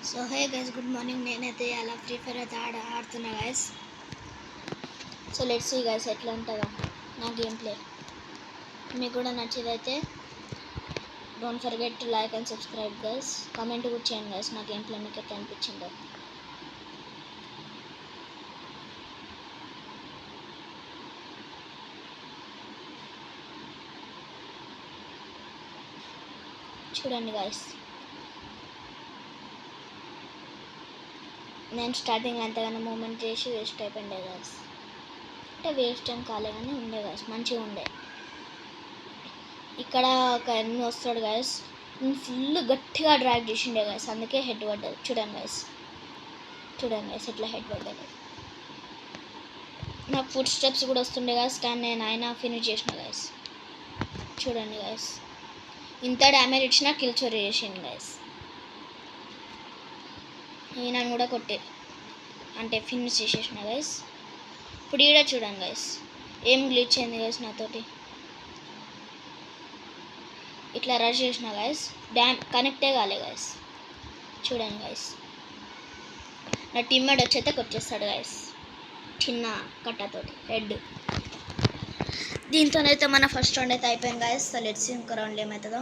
So hey guys, good morning. నేనైతే అలా Free Fire అయితే ఆడుతున్నా guys. So let's see guys ఎట్లా ఉంటుందో నా గేమ్ ప్లే. మీకు కూడా నచ్చేదైతే don't forget to like and subscribe guys. Comment కూడా చేయండి గైస్, నా గేమ్ ప్లే మీకు ఎట్లా అనిపించిందో. చూడండి గైస్, నేను స్టార్టింగ్ అంతగానో మూమెంట్ చేసి వేస్ట్ అయిపోయిండే గైస్. అంటే వేస్ట్ ఏం కాలే కానీ ఉండే గైస్, మంచిగా ఉండే. ఇక్కడ ఒక ఎనిమిది వస్తాడు గైస్, ఫుల్ గట్టిగా డ్రాగ్ చేసిండే గైస్, అందుకే హెడ్ పడ్డది. చూడండి గైస్ ఎట్లా హెడ్ పడ్డది. నాకు ఫుడ్ స్టెప్స్ కూడా వస్తుండే గైస్, కానీ నేను అయినా ఫినిష్ చేసిన గైస్. చూడండి గైస్, ఇంత డ్యామేజ్ ఇచ్చినా కిల్ చోరీ చేసింది గైస్. ఈయనను కూడా అంటే ఫినిష్ చేసేసిన గైస్. ఇప్పుడు ఈడ చూడండి గైస్, ఏం గ్లిచ్ అయింది గైస్ నాతోటి. ఇట్లా రష్ చేసిన గైస్, కనెక్టే కాలే గైస్. చూడండి గైస్, నా టీమ్మేట్ వచ్చైతే కొట్టేస్తాడు గైస్, చిన్న కట్టతోటి హెడ్. దీంతోనైతే మన ఫస్ట్ రౌండ్ అయితే అయిపోయింది గైస్. సో లెట్స్ సీ ఇంకో రౌండ్ ఏమవుతుందో.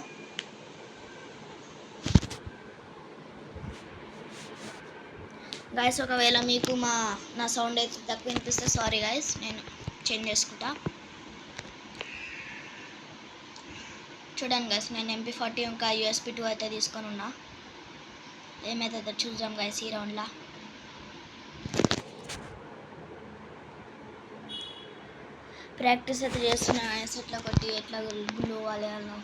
గైస్ ఒకవేళ మీకు నా సౌండ్ అయితే తక్కువ వినిపిస్తే సారీ గైస్, నేను చేంజ్ చేసుకుంటా. చూడండి గైస్, నేను MP40 ఇంకా USB2 అయితే తీసుకొని ఉన్నా. ఏమైతుందో చూద్దాం గైస్ ఈ రౌండ్లో. ప్రాక్టీస్ అయితే చేస్తున్నా గైస్, ఎట్లా కొట్టి ఎట్లా గ్లూ వాళ్ళను.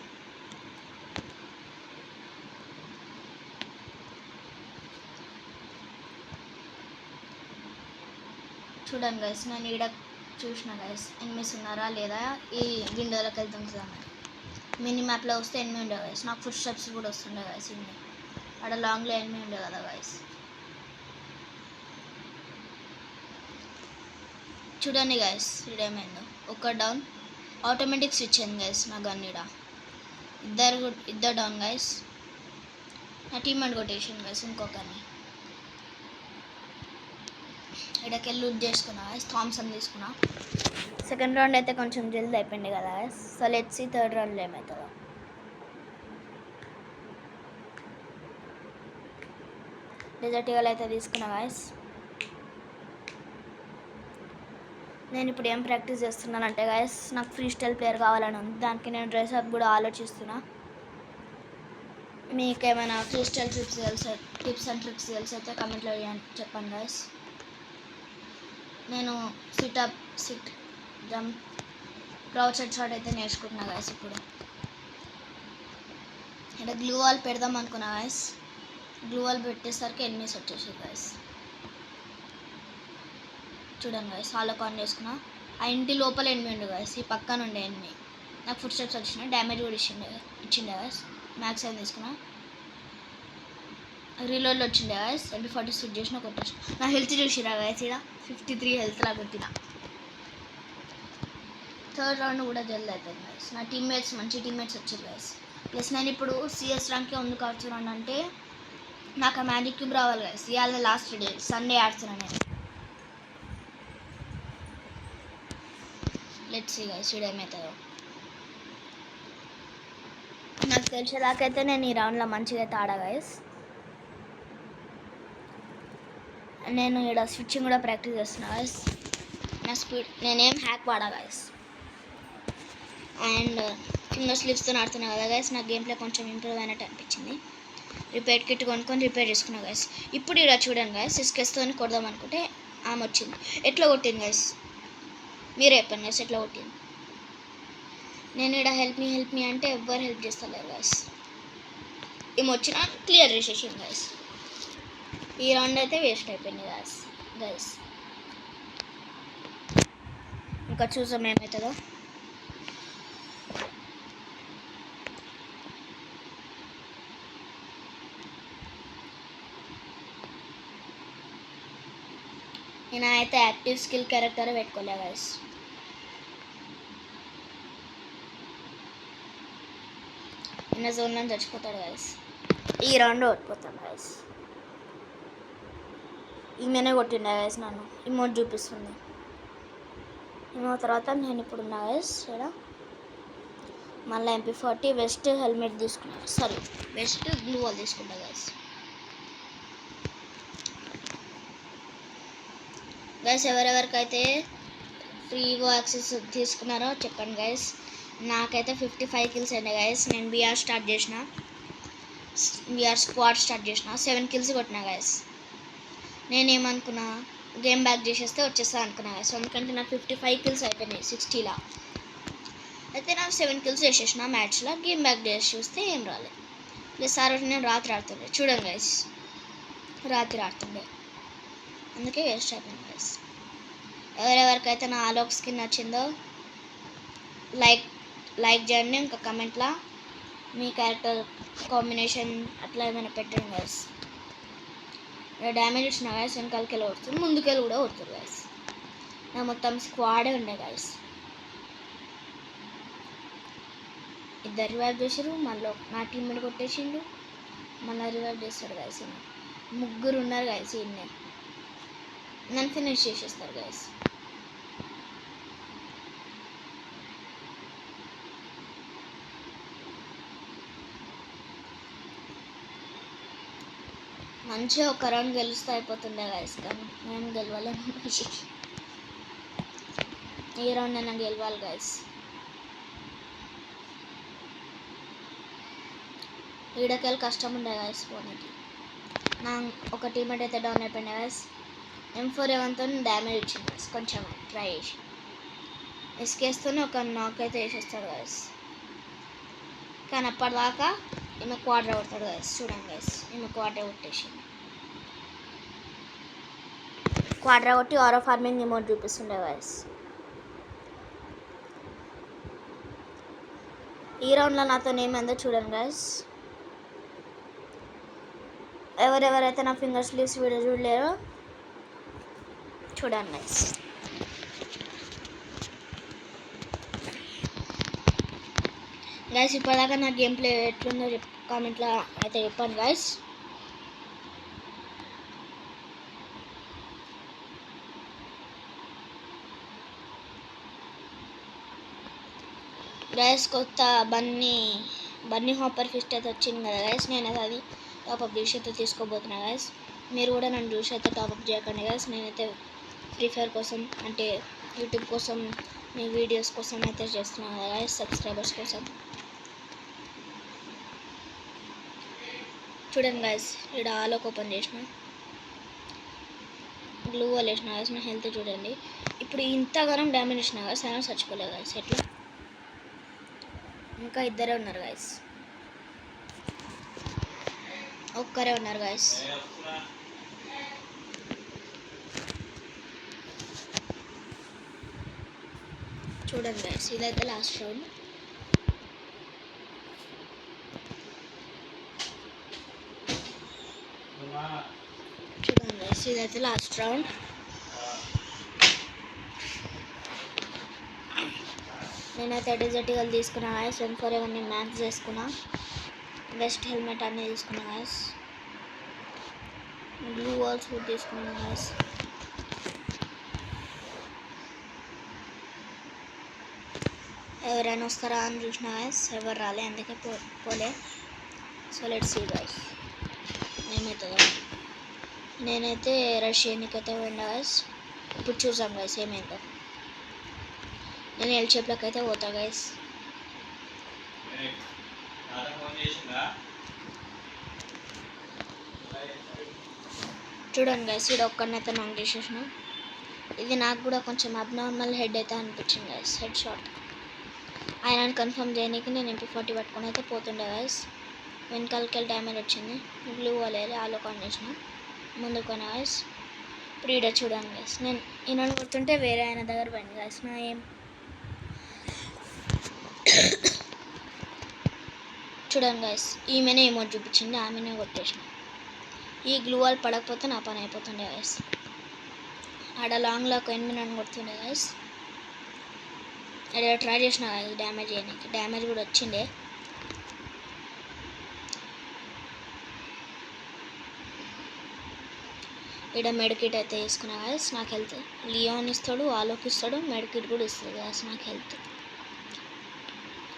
చూడండి గైస్, నేను ఈడ చూసిన గైస్ ఎనిమిస్ ఉన్నారా లేదా ఈ విండోలోకి వెళ్తాం కదా. మినీ మ్యాప్లో వస్తే ఎనిమిది ఉండే గైస్, నాకు ఫుడ్ స్టెప్స్ కూడా వస్తుండే గైస్. ఇన్ని అక్కడ లాంగ్లో ఎనిమిది ఉండే కదా గైస్. చూడండి గైస్ ఇడేమైందో, ఒక్క డౌన్ ఆటోమేటిక్ స్విచ్ అయింది గైస్ నా గన్. ఈడ ఇద్దరు డౌన్ గైస్. నా టీమ్మేట్ కొట్టేసింది గైస్ ఇంకొకరిని. ఇక్కడికెళ్ళి లూట్ చేసుకున్నా గైస్, థామ్సన్ తీసుకున్నా. సెకండ్ రౌండ్ అయితే కొంచెం జల్దీ అయిపోయింది కదా guys. So let's see third రౌండ్లో ఏమవుతుందో. డెజర్ట్ ఈగల్ అయితే తీసుకున్నా గైస్. నేను ఇప్పుడు ఏం ప్రాక్టీస్ చేస్తున్నానంటే గైస్, నాకు ఫ్రీ స్టైల్ ప్లేయర్ కావాలని ఉంది. దానికి నేను డ్రెస్ అప్ కూడా ఆలోచిస్తున్నా. మీకు ఏమైనా free style tips and tricks అయితే కామెంట్లో చెప్పండి గైస్. నేను SIT jump crouch head shot అయితే నేర్చుకుంటున్నా గైస్. ఇప్పుడు ఇక్కడ గ్లూ వాల్ పెడదాం అనుకున్నా గైస్. గ్లూ వాల్ పెట్టేసరికి ఎనిమిస్ వచ్చేసాయి గైస్. చూడండి గైస్, హాలో ఆన్ చేసుకున్నా. ఆ ఇంటి లోపల ఎనిమిది ఉండే గైస్, ఈ పక్కన ఉండే ఎనిమిది. నాకు ఫుడ్ స్టెప్స్ వచ్చినాయి, డ్యామేజ్ కూడా ఇచ్చిండే గైస్. మ్యాక్స్ ఏం తీసుకున్నా, రీలోడ్లో వచ్చిండే గైస్. MP40 స్విచ్ చేసిన కొట్టేసిన. నా హెల్త్ చూసిరా గైస్, ఇక్కడ 53 హెల్త్లా కొట్టిన. థర్డ్ రౌండ్ కూడా జల్దీ అయిపోయింది గైస్. నా మంచి టీమ్మేట్స్ వచ్చారు గైస్. ప్లస్ నేను ఇప్పుడు CS ర్యాంక్కే ఎందుకు ఆడుతున్నాను అంటే, నాకు ఆ మ్యాజిక్ క్యూబ్ రావాలి గైస్. ఇవాళ లాస్ట్ డే, సండే ఆడుతున్నాను నేను. లెట్స్ సీ గైస్ ఇక్కడ ఏమవుతుందో. నాకు తెలిసేదాకైతే నేను ఈ రౌండ్లో మంచిగా అయితే ఆడా గైస్. నేను ఇక్కడ స్విచ్చింగ్ కూడా ప్రాక్టీస్ చేస్తున్నా గైస్. నా స్పీడ్ నేనేం హ్యాక్ వాడా గైస్. అండ్ ఫింగర్ స్లిప్స్తో ఆడుతున్నా కదా గైస్, నా గేమ్ ప్లే కొంచెం ఇంప్రూవ్ అయినట్టు అనిపించింది. రిపేర్ కిట్ కొనుక్కొని రిపేర్ చేసుకున్నా గైస్. ఇప్పుడు ఇక్కడ చూడండి గైస్, సిస్కెస్తో కొడదాం అనుకుంటే ఆమె వచ్చింది. ఎట్లా కొట్టింది గైస్, మీరే చెప్పండి గైస్ ఎట్లా కొట్టింది. నేను ఇక్కడ హెల్ప్ మీ అంటే ఎవ్వరు హెల్ప్ చేస్తలేరు గైస్. ఏమి వచ్చినా క్లియర్ చేసేసింది గైస్. ఈ రౌండ్ అయితే వేస్ట్ అయిపోయింది గైస్. ఇంకా చూసాం ఏమవుతుందో. నేనైతే యాక్టివ్ స్కిల్ క్యారెక్టర్ పెట్టుకోలే గైస్. నిన్న జోన్ నుంచి చచ్చిపోతాడు గైస్. ఈ రౌండ్ ఓడిపోతాం గైస్. ఈమెనే కొట్టిండే గైస్ నన్ను. ఇమోట్ చూపిస్తుంది. ఇమో తర్వాత నేను ఇప్పుడు ఉన్నా గైస్ ఇక్కడ. మళ్ళీ MP40 వెస్ట్ హెల్మెట్ తీసుకున్నాను. సారీ, వెస్ట్ గ్లూ వాల్ తీసుకుంటా గైస్. గైస్ ఎవరెవరికైతే ఫ్రీ యాక్సెస్ తీసుకున్నారో చెప్పండి గైస్. నాకైతే 55 కిల్స్ అయినాయి గైస్. నేను బీఆర్ స్క్వాడ్ స్టార్ట్ చేసిన 7 కిల్స్ కొట్టినా గైస్. నేనేమనుకున్నా గేమ్ బ్యాక్ చేసేస్తే వచ్చేస్తా అనుకున్నా గైస్. ఎందుకంటే నాకు 55 కిల్స్ అయిపోయినాయి 60లా. అయితే నాకు 7 కిల్స్ వేసేసిన మ్యాచ్లో. గేమ్ బ్యాక్ చేసి చూస్తే ఏం రాలేదు. ప్లస్ ఆ రోజు నేను రాత్రి ఆడుతుండే. చూడండి గైస్, రాత్రి ఆడుతుండే, అందుకే వేస్ట్ అయిపోయింది గైస్. ఎవరెవరికైతే నా ఆలోక్ స్కిన్ నచ్చిందో లైక్ చేయండి. ఇంకా కమెంట్లో మీ క్యారెక్టర్ కాంబినేషన్ అట్లా ఏమైనా పెట్టండి గైస్. డ్యామేజ్ ఇచ్చిన గైస్ వెనకాలకి వెళ్ళి కొడుతుంది, ముందుకెళ్ళి కూడా కొడుతుంది గైస్. నా మొత్తం స్క్వాడే ఉండే గైస్. ఇద్దరు రివైవ్ చేసారు, మళ్ళీ నా టీమ్మేట్ కొట్టేసిండు, మళ్ళీ రివైవ్ చేస్తాడు గైస్. ముగ్గురు ఉన్నారు గైస్. ఈయన్నే నన్ను ఫినిష్ చేసేస్తారు గైస్. మంచిగా ఒక రౌండ్ గెలుస్తే అయిపోతుండే గైస్, కానీ మేము గెలవలేము. ఈ రౌండ్ అయినా గెలవాలి గైస్. ఈడకెళ్ళి కష్టం ఉండే గైస్ పోనీకి. నా ఒక టీమేట్ అయితే డౌన్ అయిపోయింది గైస్. M4A1తో డ్యామేజ్ ఇచ్చింది గైస్. కొంచెం ట్రై చేసి ఎస్కేస్తూనే ఒక నాక్ అయితే వేసేస్తాడు గైస్. కానీ అప్పటిదాకా ఈమె క్వాడ్రా కొడతాడు గైస్. చూడండి గైస్, ఈమె క్వాడ్రా కొట్టేసి క్వాడ్రా కొట్టి ఆరో ఫార్మింగ్ ఇమోట్ చూపిస్తుండే గైస్. ఈ రౌండ్లో నాతో ఏమైందో చూడండి గైస్. ఎవరెవరైతే నా ఫింగర్ స్లీవ్స్ వీడియో చూడలేరో చూడండి గైస్. గైస్ ఇప్పటిదాకా నా గేమ్ ప్లే ఎట్లుందో కామెంట్లో అయితే చెప్పండి గైస్. గైస్ కొత్త బన్నీ హాపర్ ఫిస్ట్ అయితే వచ్చింది కదా గైస్. నేను అది టాప్అప్ చేసి అయితే తీసుకోబోతున్నా గైస్. మీరు కూడా నన్ను చూసి అయితే టాప్అప్ చేయకండి గైస్. నేనైతే ఫ్రీ ఫైర్ కోసం అంటే యూట్యూబ్ కోసం మీ వీడియోస్ కోసం అయితే చేస్తున్నాను కదా గైస్, సబ్స్క్రైబర్స్ కోసం. చూడండి గైస్, ఇక్కడ ఆలోక్ ఓపెన్ చేసిన, గ్లూ వాల్ వేసిన గైస్. నా హెల్త్ చూడండి. ఇప్పుడు ఇంతగానం డ్యామేజ్ ఇచ్చిన గైస్, అయినా చచ్చిపోలేదు గైస్. ఎట్లా ఇంకా ఇద్దరే ఉన్నారు గైస్, ఒక్కరే ఉన్నారు గైస్. చూడండి గైస్, ఇదైతే లాస్ట్ రౌండ్. చూడండి గైస్, ఇదైతే లాస్ట్ రౌండ్. నేనైతే డిజర్టికల్ తీసుకున్నా గైస్. M4A1 మ్యాక్స్ చేసుకున్నా, వెస్ట్ హెల్మెట్ అన్నీ తీసుకున్నా గైస్. గ్లూ వాల్స్ కూడా తీసుకున్నా గైస్. ఎవరైనా వస్తారా అని చూసిన గైస్, ఎవరు రాలే, అందుకే పోలే. సో లెట్స్ సీ గైస్ ఏమవుతుందో. నేనైతే రష్ చేయడానికైతే పోయినా గైస్. ఇప్పుడు చూసాం గైస్ ఏమైందో. నేను ఎల్ షేప్లోకి అయితే పోతా గైస్. చూడండి గైస్, ఇక్కడ ఒక్కడినైతే నాక్ చేసేసిన. ఇది నాకు కూడా కొంచెం అబ్నార్మల్ హెడ్ అయితే అనిపించింది గైస్, హెడ్ షాట్. ఆయన కన్ఫర్మ్ చేయడానికి నేను MP40 పట్టుకొని అయితే పోతుండే గైస్. వెనకాలకి డ్యామేజ్ వచ్చింది. బ్లూ వాళ్ళేది ఆలోక్ ఆన్ చేసిన, ముందుకొని గైస్. ఇప్పుడు ఈడ చూడండి గైస్, నేను ఈయనను కొడుతుంటే వేరే ఆయన దగ్గర పోయింది గైస్. నా ఏం చూడండి గైస్, ఈమెనే ఎమోట్ చూపించింది, ఆమెనే కొట్టేసిన. ఈ గ్లూ వాల్ పడకపోతే నా పని అయిపోతుండే గైస్. ఆడ లాంగ్లో ఒక ఎనిమిది నన్ను కొడుతుండే గైస్. అక్కడ ట్రై చేసిన గైస్ డ్యామేజ్ చేయడానికి, డ్యామేజ్ కూడా వచ్చిండే. ఇక్కడ మెడికిట్ అయితే వేసుకున్నా గాయస్. నాకు హెల్త్ లియోన్ ఇస్తాడు, ఆలోకి ఇస్తాడు, మెడికిట్ కూడా ఇస్తాడు గాయస్ నాకు హెల్త్.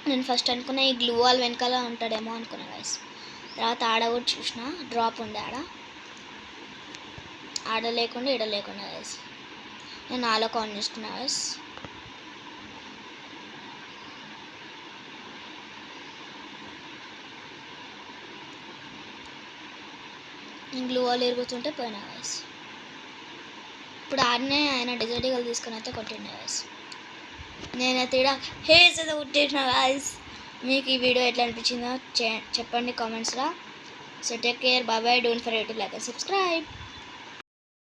నేను ఫస్ట్ అనుకున్నా ఈ గ్లూ వాల్ వెనకాల ఉంటాడేమో అనుకున్నా గాయస్. తర్వాత ఆడ కూడా చూసిన డ్రాప్ ఉండే ఆడ లేకుండా ఈడ లేకుండా గాయస్. నేను ఆలోకి ఆన్ చేసుకున్నా గాయస్. నేను గ్లూ వాల్ ఎరుగుతుంటే పోయినా గాయస్. ఇప్పుడు ఆడనే ఆయన డెజర్ట్ ఈగల్ తీసుకొని అయితే కొట్టిండే గాయస్. నేనైతే ఇక్కడ హేస్ అయితే కొట్టేసిన గాయస్. మీకు ఈ వీడియో ఎట్లా అనిపించిందో చెప్పండి కామెంట్స్లో. So take care, bye bye, don't forget to like and subscribe.